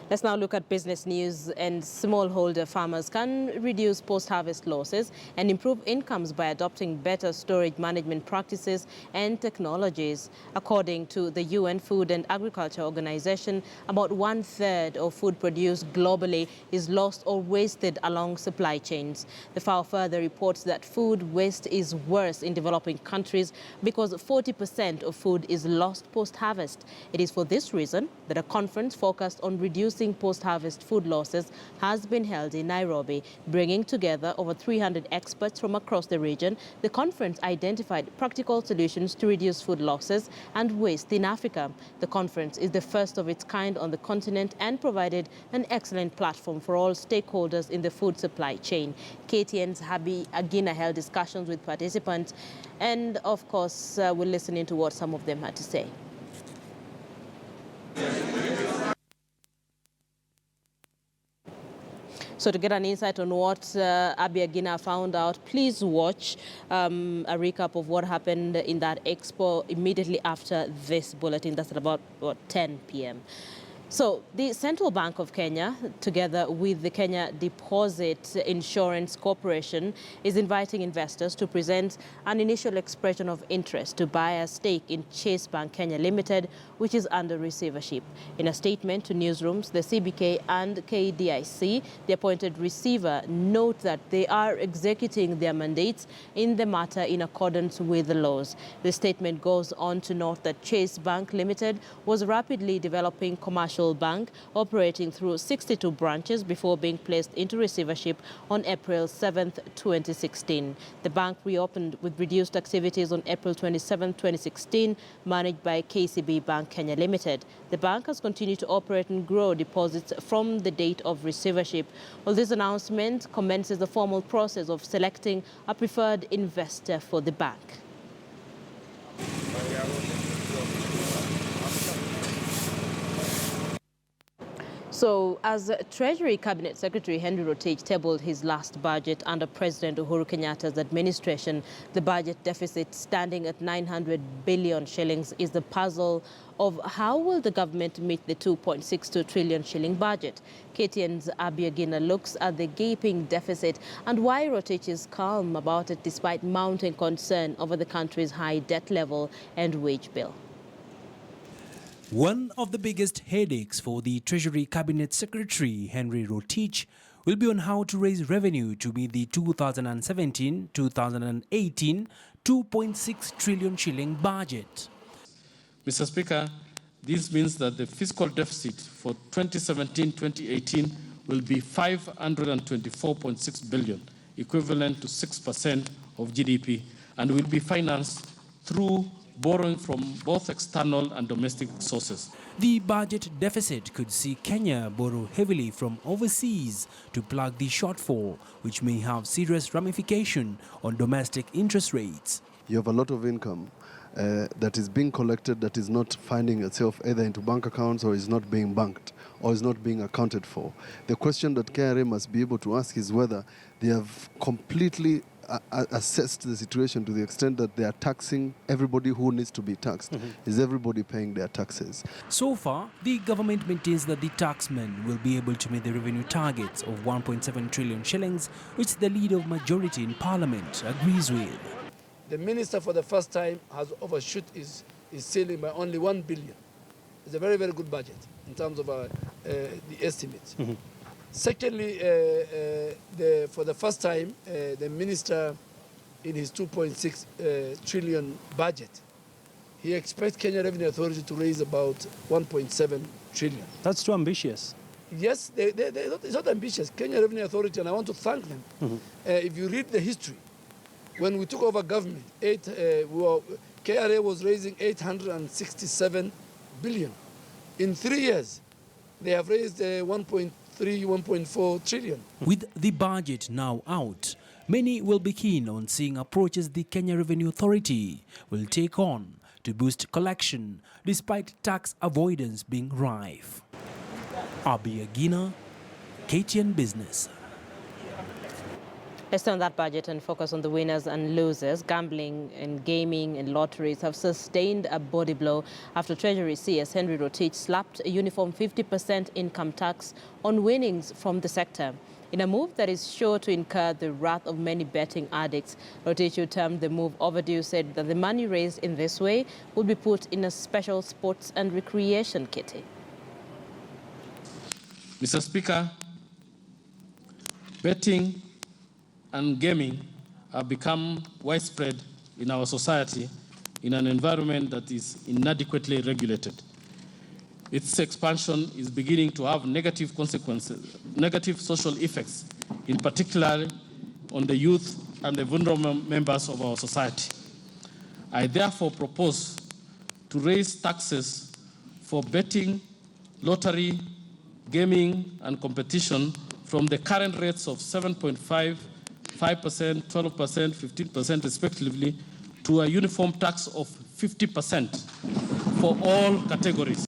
Let's now look at business news. And smallholder farmers can reduce post-harvest losses and improve incomes by adopting better storage management practices and technologies. According to the UN Food and Agriculture Organization, about 1/3 of food produced globally is lost or wasted along supply chains. The FAO further reports that food waste is worse in developing countries because 40% of food is lost post-harvest. It is for this reason that a conference focused on reducing post-harvest food losses has been held in Nairobi, bringing together over 300 experts from across the region. The conference identified practical solutions to reduce food losses and waste in Africa. The conference is the first of its kind on the continent and provided an excellent platform for all stakeholders in the food supply chain. KTN's Habi Agina held discussions with participants, and of course, we'll listen into what some of them had to say. So to get an insight on what Abiagina found out, please watch a recap of what happened in that expo immediately after this bulletin. That's at about 10 p.m. So the Central Bank of Kenya, together with the Kenya Deposit Insurance Corporation, is inviting investors to present an initial expression of interest to buy a stake in Chase Bank Kenya Limited, which is under receivership. In a statement to newsrooms, the CBK and KDIC, the appointed receiver, note that they are executing their mandates in the matter in accordance with the laws. The statement goes on to note that Chase Bank Limited was rapidly developing commercial bank operating through 62 branches before being placed into receivership on April 7, 2016. The bank reopened with reduced activities on April 27, 2016, managed by KCB Bank Kenya Limited. The bank has continued to operate and grow deposits from the date of receivership. Well, this announcement commences the formal process of selecting a preferred investor for the bank. So, as Treasury Cabinet Secretary Henry Rotich tabled his last budget under President Uhuru Kenyatta's administration, the budget deficit standing at 900 billion shillings is the puzzle of how will the government meet the 2.62 trillion shilling budget. KTN's Abiagina looks at the gaping deficit and why Rotich is calm about it despite mounting concern over the country's high debt level and wage bill. One of the biggest headaches for the Treasury Cabinet Secretary, Henry Rotich, will be on how to raise revenue to meet the 2017-2018 2.6 trillion shilling budget. Mr. Speaker, this means that the fiscal deficit for 2017-2018 will be 524.6 billion, equivalent to 6% of GDP, and will be financed through borrowing from both external and domestic sources. The budget deficit could see Kenya borrow heavily from overseas to plug the shortfall, which may have serious ramification on domestic interest rates. You have a lot of income that is being collected that is not finding itself either into bank accounts or is not being banked or is not being accounted for. The question that KRA must be able to ask is whether they have completely assessed the situation to the extent that they are taxing everybody who needs to be taxed. Is everybody paying their taxes? So far, the government maintains that the taxmen will be able to meet the revenue targets of 1.7 trillion shillings, which the leader of majority in parliament agrees with. The minister for the first time has overshot his ceiling by only 1 billion. It's a very, very good budget in terms of the estimates. Secondly, for the first time, the minister, in his 2.6 trillion budget, he expects Kenya Revenue Authority to raise about 1.7 trillion. That's too ambitious. Yes, it's not ambitious. Kenya Revenue Authority, and I want to thank them. If you read the history, when we took over government, KRA was raising 867 billion. In 3 years, they have raised 1.4 trillion. With the budget now out, many will be keen on seeing approaches the Kenya Revenue Authority will take on to boost collection despite tax avoidance being rife. Abiagina, KTN Business. Let's turn that budget and focus on the winners and losers. Gambling and gaming and lotteries have sustained a body blow after Treasury CS Henry Rotich slapped a uniform 50% income tax on winnings from the sector. In a move that is sure to incur the wrath of many betting addicts, Rotich, who termed the move overdue, said that the money raised in this way would be put in a special sports and recreation kitty. Mr. Speaker, betting and gaming have become widespread in our society in an environment that is inadequately regulated. Its expansion is beginning to have negative consequences, negative social effects, in particular on the youth and the vulnerable members of our society. I therefore propose to raise taxes for betting, lottery, gaming, and competition from the current rates of 7.5%, 5%, 12%, 15% respectively, to a uniform tax of 50% for all categories.